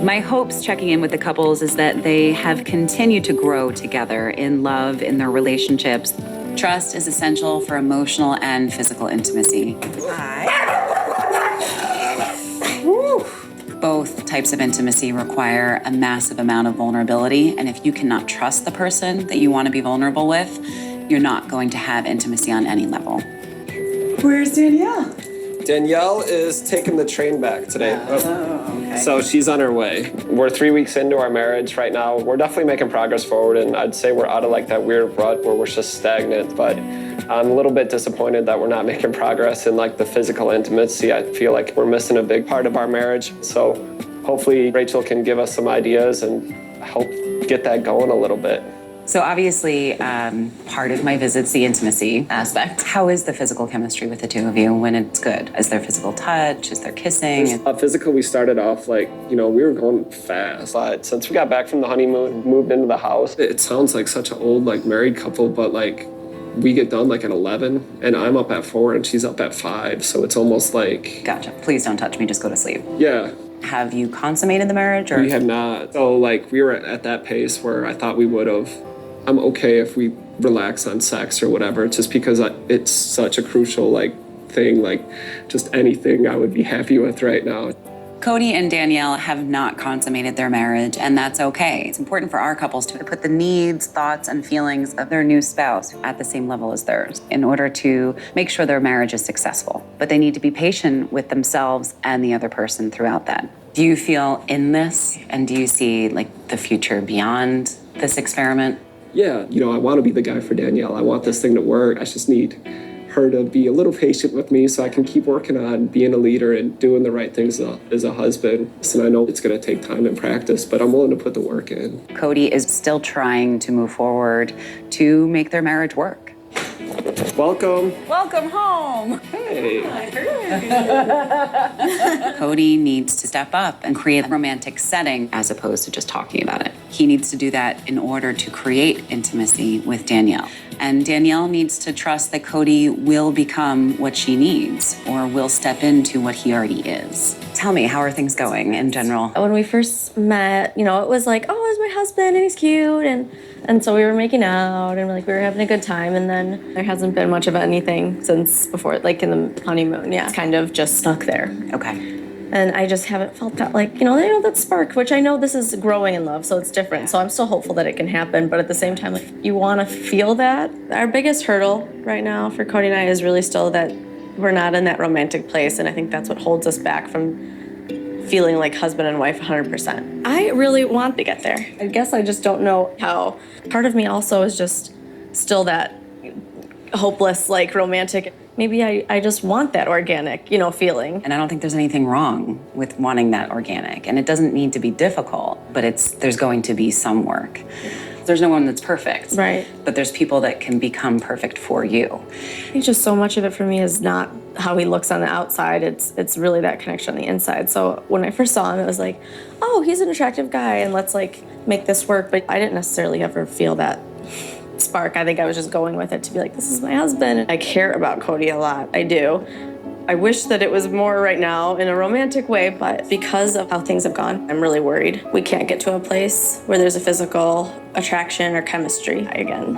My hopes checking in with the couples is that they have continued to grow together in love, in their relationships. Trust is essential for emotional and physical intimacy. Both types of intimacy require a massive amount of vulnerability, and if you cannot trust the person that you want to be vulnerable with, you're not going to have intimacy on any level. Where's Danielle? Danielle is taking the train back today. Okay. So she's on her way. We're 3 weeks into our marriage right now. We're definitely making progress forward, and I'd say we're out of like that weird rut where we're just stagnant, but I'm a little bit disappointed that we're not making progress in like the physical intimacy. I feel like we're missing a big part of our marriage. So hopefully Rachel can give us some ideas and help get that going a little bit. So obviously, part of my visit's the intimacy aspect. How is the physical chemistry with the two of you when it's good? Is there physical touch? Is there kissing? Physical, we started off like, we were going fast. But since we got back from the honeymoon, moved into the house, it sounds like such an old like married couple, but like we get done like at 11 and I'm up at 4 and she's up at 5. So it's almost like... Gotcha. Please don't touch me. Just go to sleep. Yeah. Have you consummated the marriage? Or? We have not. So like we were at that pace where I thought we would have. I'm okay if we relax on sex or whatever, just because it's such a crucial like thing, like just anything I would be happy with right now. Cody and Danielle have not consummated their marriage, and that's okay. It's important for our couples to put the needs, thoughts, and feelings of their new spouse at the same level as theirs in order to make sure their marriage is successful. But they need to be patient with themselves and the other person throughout that. Do you feel in this, and do you see like the future beyond this experiment? Yeah, I want to be the guy for Danielle. I want this thing to work. I just need her to be a little patient with me so I can keep working on being a leader and doing the right things as a husband. And I know it's going to take time and practice, but I'm willing to put the work in. Cody is still trying to move forward to make their marriage work. Welcome. Welcome home. Hey. Cody needs to step up and create a romantic setting as opposed to just talking about it. He needs to do that in order to create intimacy with Danielle. And Danielle needs to trust that Cody will become what she needs or will step into what he already is. Tell me, how are things going in general? When we first met, it was like, oh, it's my husband and he's cute. And so we were making out and we were having a good time. And then there hasn't been much of anything since before, like in the honeymoon. Yeah, it's kind of just stuck there. Okay. And I just haven't felt that that spark, which I know this is growing in love, so it's different. So I'm still hopeful that it can happen. But at the same time, you want to feel that. Our biggest hurdle right now for Cody and I is really still that we're not in that romantic place. And I think that's what holds us back from feeling like husband and wife 100%. I really want to get there. I guess I just don't know how. Part of me also is just still that hopeless, like romantic. Maybe I just want that organic, feeling. And I don't think there's anything wrong with wanting that organic. And it doesn't need to be difficult, but there's going to be some work. There's no one that's perfect. Right. But there's people that can become perfect for you. I think just so much of it for me is not how he looks on the outside. It's really that connection on the inside. So when I first saw him, it was like, oh, he's an attractive guy and let's make this work. But I didn't necessarily ever feel that spark. I think I was just going with it to be like, this is my husband. I care about Cody a lot. I do. I wish that it was more right now in a romantic way, but because of how things have gone, I'm really worried we can't get to a place where there's a physical attraction or chemistry again.